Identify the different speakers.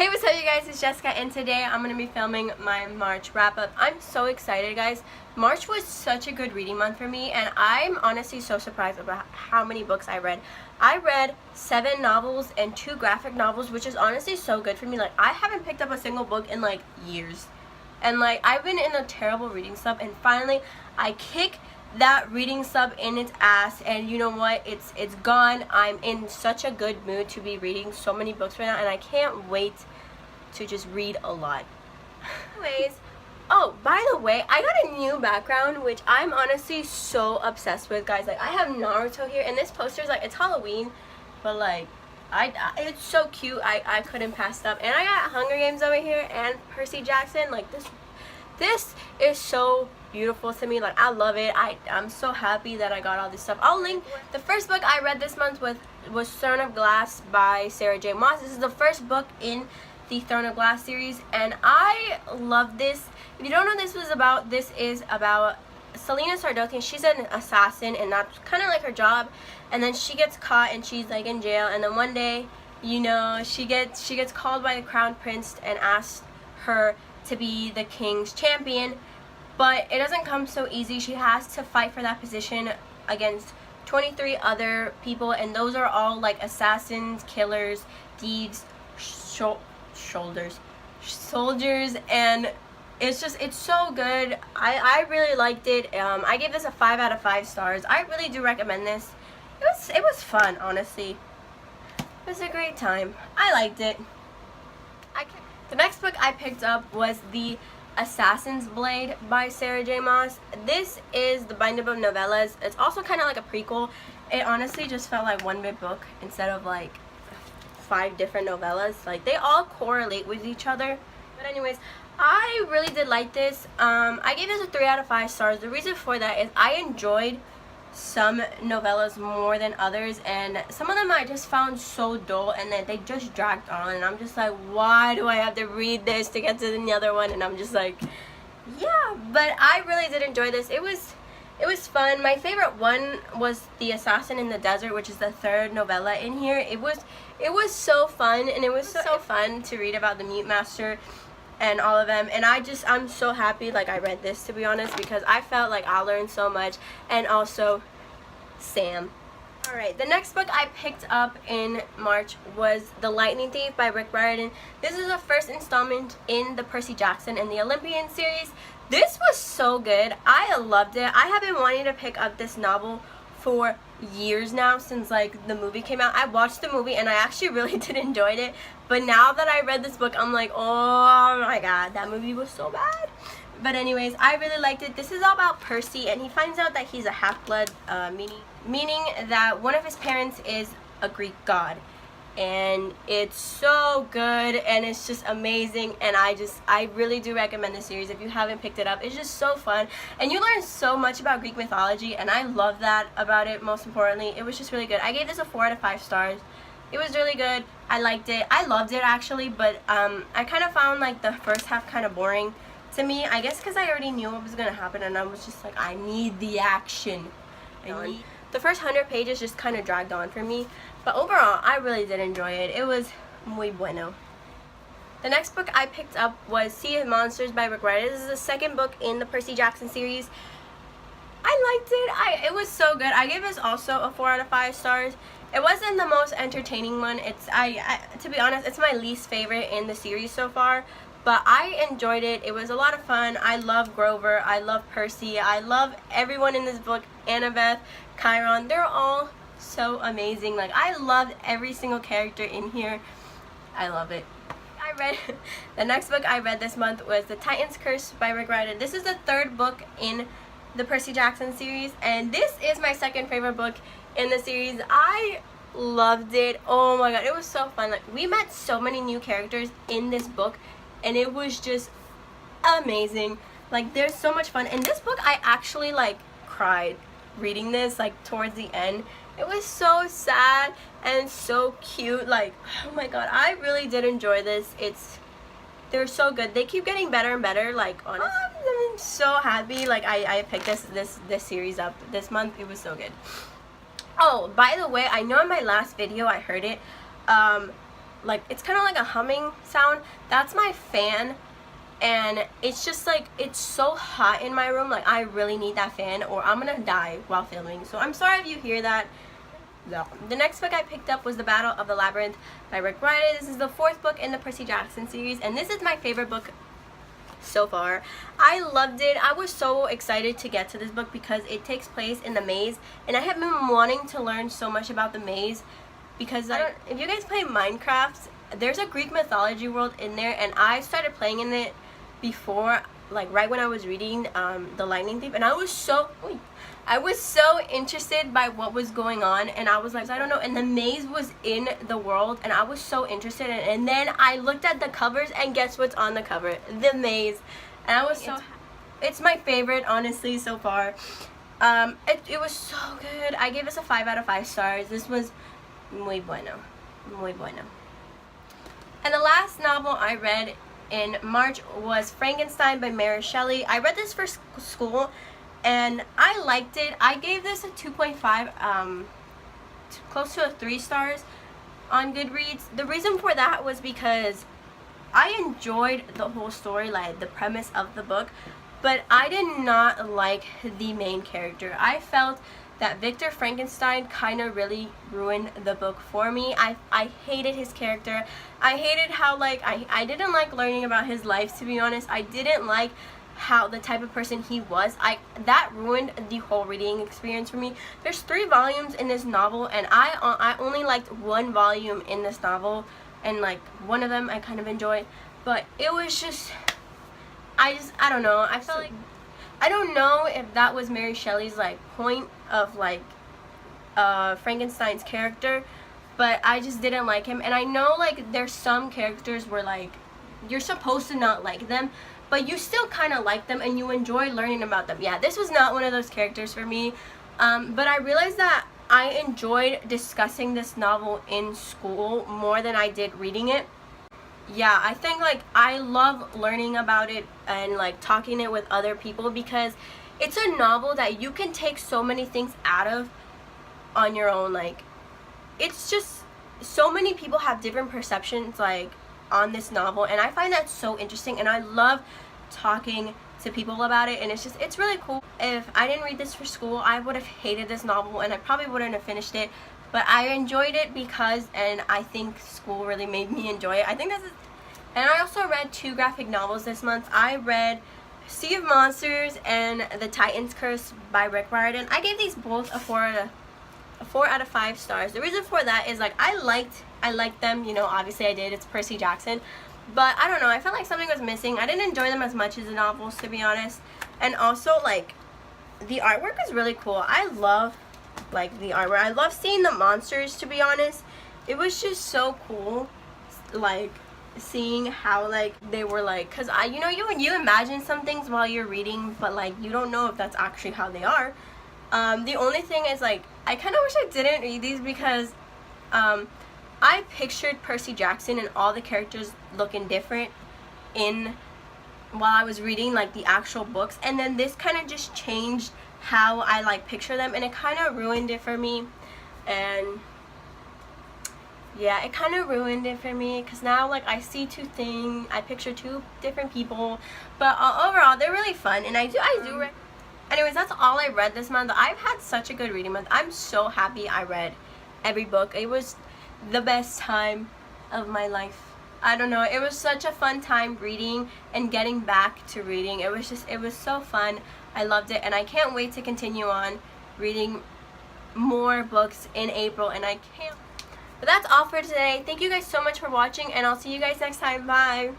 Speaker 1: Hey, what's up you guys, it's Jessica and today I'm going to be filming my March wrap-up. I'm so excited guys. March was such a good reading month for me and I'm honestly so surprised about how many books I read. I read 7 novels and 2 graphic novels, which is honestly so good for me. Like, I haven't picked up a single book in like years. And like, I've been in a terrible reading slump and finally I kick that reading slump in its ass, and you know what, it's gone. I'm in such a good mood to be reading so many books right now and I can't wait to just read a lot. Anyways, oh, by the way, I got a new background which I'm honestly so obsessed with guys. Like, I have Naruto here and this poster's like, it's Halloween, but like it's so cute. I couldn't pass it up. And I got Hunger Games over here and Percy Jackson. Like, this is so beautiful to me. Like, I love it. I'm so happy that I got all this stuff. I'll link. The first book I read this month was Throne of Glass by Sarah J. Maas. This is the first book in the Throne of Glass series and I love this. If you don't know what this was about, this is about Selena Sardokian. She's an assassin and that's kind of like her job, and then she gets caught and she's like in jail, and then one day, you know, she gets called by the crown prince and asked her to be the king's champion. But it doesn't come so easy. She has to fight for that position against 23 other people, and those are all like assassins, killers, thieves, soldiers, and it's so good. I really liked it. I gave this a 5 out of 5 stars. I really do recommend this. It was fun, honestly. It was a great time. I liked it. The next book I picked up was the Assassin's Blade by Sarah J. Maas. This is the bind-up of novellas. It's also kind of like a prequel. It honestly just felt like one big book instead of like 5 different novellas. Like, they all correlate with each other. But anyways, I really did like this. I gave this a 3 out of 5 stars. The reason for that is I enjoyed some novellas more than others, and some of them I just found so dull and then they just dragged on, and I'm just like, why do I have to read this to get to the other one? And I'm just like, yeah. But I really did enjoy this. It was fun. My favorite one was The Assassin in the Desert, which is the 3rd novella in here. It was so fun, and it was so fun to read about the Mute Master and all of them, and I'm so happy like I read this, to be honest, because I felt like I learned so much, and also Sam. Alright, the next book I picked up in March was The Lightning Thief by Rick Riordan. This is the first installment in the Percy Jackson and the Olympian series. This was so good. I loved it. I have been wanting to pick up this novel for years now, since like the movie came out. I watched the movie and I actually really did enjoy it, but now that I read this book, I'm like, oh my god, that movie was so bad. But anyways, I really liked it. This is all about Percy, and he finds out that he's a half-blood, meaning that one of his parents is a Greek god. And it's so good and it's just amazing, and I really do recommend this series if you haven't picked it up. It's just so fun and you learn so much about Greek mythology, and I love that about it. Most importantly, it was just really good. I gave this a 4 out of 5 stars. It was really good. I liked it. I loved it actually, but I kind of found like the first half kind of boring to me, I guess because I already knew what was gonna happen, and I was just like, I need the action. The first 100 pages just kind of dragged on for me, but overall, I really did enjoy it. It was muy bueno. The next book I picked up was Sea of Monsters by Rick Riordan. This is the 2nd book in the Percy Jackson series. I liked it. It was so good. I gave this also a 4 out of 5 stars. It wasn't the most entertaining one. To be honest, it's my least favorite in the series so far. But I enjoyed it. It was a lot of fun. I love Grover. I love Percy. I love everyone in this book. Annabeth, Chiron. They're all so amazing. Like, I loved every single character in here. I love it. The next book I read this month was The Titan's Curse by Rick Riordan. This is the 3rd book in the Percy Jackson series, and this is my 2nd favorite book in the series. I loved it. Oh my god, it was so fun. Like, we met so many new characters in this book, and it was just amazing. Like, there's so much fun. In this book, I actually like cried reading this, like towards the end. It was so sad and so cute. Like, oh my god, I really did enjoy this. They're so good. They keep getting better and better. Like, honestly, I'm so happy like I picked this series up this month. It was so good. Oh, by the way, I know in my last video I heard it, like, it's kind of like a humming sound. That's my fan. And it's just like, it's so hot in my room, like I really need that fan or I'm gonna die while filming. So I'm sorry if you hear that. No. The next book I picked up was The Battle of the Labyrinth by Rick Riordan. This is the 4th book in the Percy Jackson series, and this is my favorite book so far. I loved it. I was so excited to get to this book because it takes place in the maze, and I have been wanting to learn so much about the maze because if you guys play Minecraft, there's a Greek mythology world in there, and I started playing in it before, like right when I was reading The Lightning Thief, and I was so interested by what was going on, and I was like, I don't know, and the maze was in the world, and I was so interested in it, and then I looked at the covers, and guess what's on the cover? The maze. And I was so it's my favorite, honestly, so far. It was so good. I gave this a 5 out of 5 stars. This was muy bueno. Muy bueno. And the last novel I read in March was Frankenstein by Mary Shelley. I read this for school, and I liked it. I gave this a 2.5, close to a 3 stars on Goodreads. The reason for that was because I enjoyed the whole story, like the premise of the book, but I did not like the main character. I felt that Victor Frankenstein kind of really ruined the book for me. I hated his character. I hated how, like, I didn't like learning about his life, to be honest. I didn't like how the type of person he was. That ruined the whole reading experience for me. There's 3 volumes in this novel, and I only liked 1 volume in this novel, and like one of them I kind of enjoyed, but it was just I don't know. I felt like I don't know if that was Mary Shelley's like point of like Frankenstein's character, but I just didn't like him. And I know like there's some characters where like you're supposed to not like them, but you still kind of like them and you enjoy learning about them. Yeah, this was not one of those characters for me, but I realized that I enjoyed discussing this novel in school more than I did reading it. Yeah, I think like I love learning about it and like talking it with other people because it's a novel that you can take so many things out of on your own. Like, it's just so many people have different perceptions like on this novel, and I find that so interesting, and I love talking to people about it, and it's really cool. If I didn't read this for school, I would have hated this novel and I probably wouldn't have finished it, but I enjoyed it because, and I think school really made me enjoy it. I think that's it. And I also read 2 graphic novels this month. I read Sea of Monsters and The Titan's Curse by Rick Riordan. I gave these both a 4 out of 5 stars. The reason for that is like I liked them, you know, obviously I did. It's Percy Jackson. But I don't know, I felt like something was missing. I didn't enjoy them as much as the novels, to be honest. And also, like, the artwork is really cool. I love, like, the artwork. I love seeing the monsters, to be honest. It was just so cool, like, seeing how, like, they were, like, because you know, you imagine some things while you're reading, but, like, you don't know if that's actually how they are. The only thing is, like, I kind of wish I didn't read these because, I pictured Percy Jackson and all the characters looking different while I was reading like the actual books, and then this kind of just changed how I like picture them, and it kind of ruined it for me. And yeah, it kind of ruined it for me because now like I picture 2 different people, but overall they're really fun, and I do anyways, that's all I read this month. I've had such a good reading month. I'm so happy I read every book. It was the best time of my life. I don't know, it was such a fun time reading and getting back to reading. It was so fun. I loved it, and I can't wait to continue on reading more books in April, and I can't. But that's all for today. Thank you guys so much for watching, and I'll see you guys next time. Bye.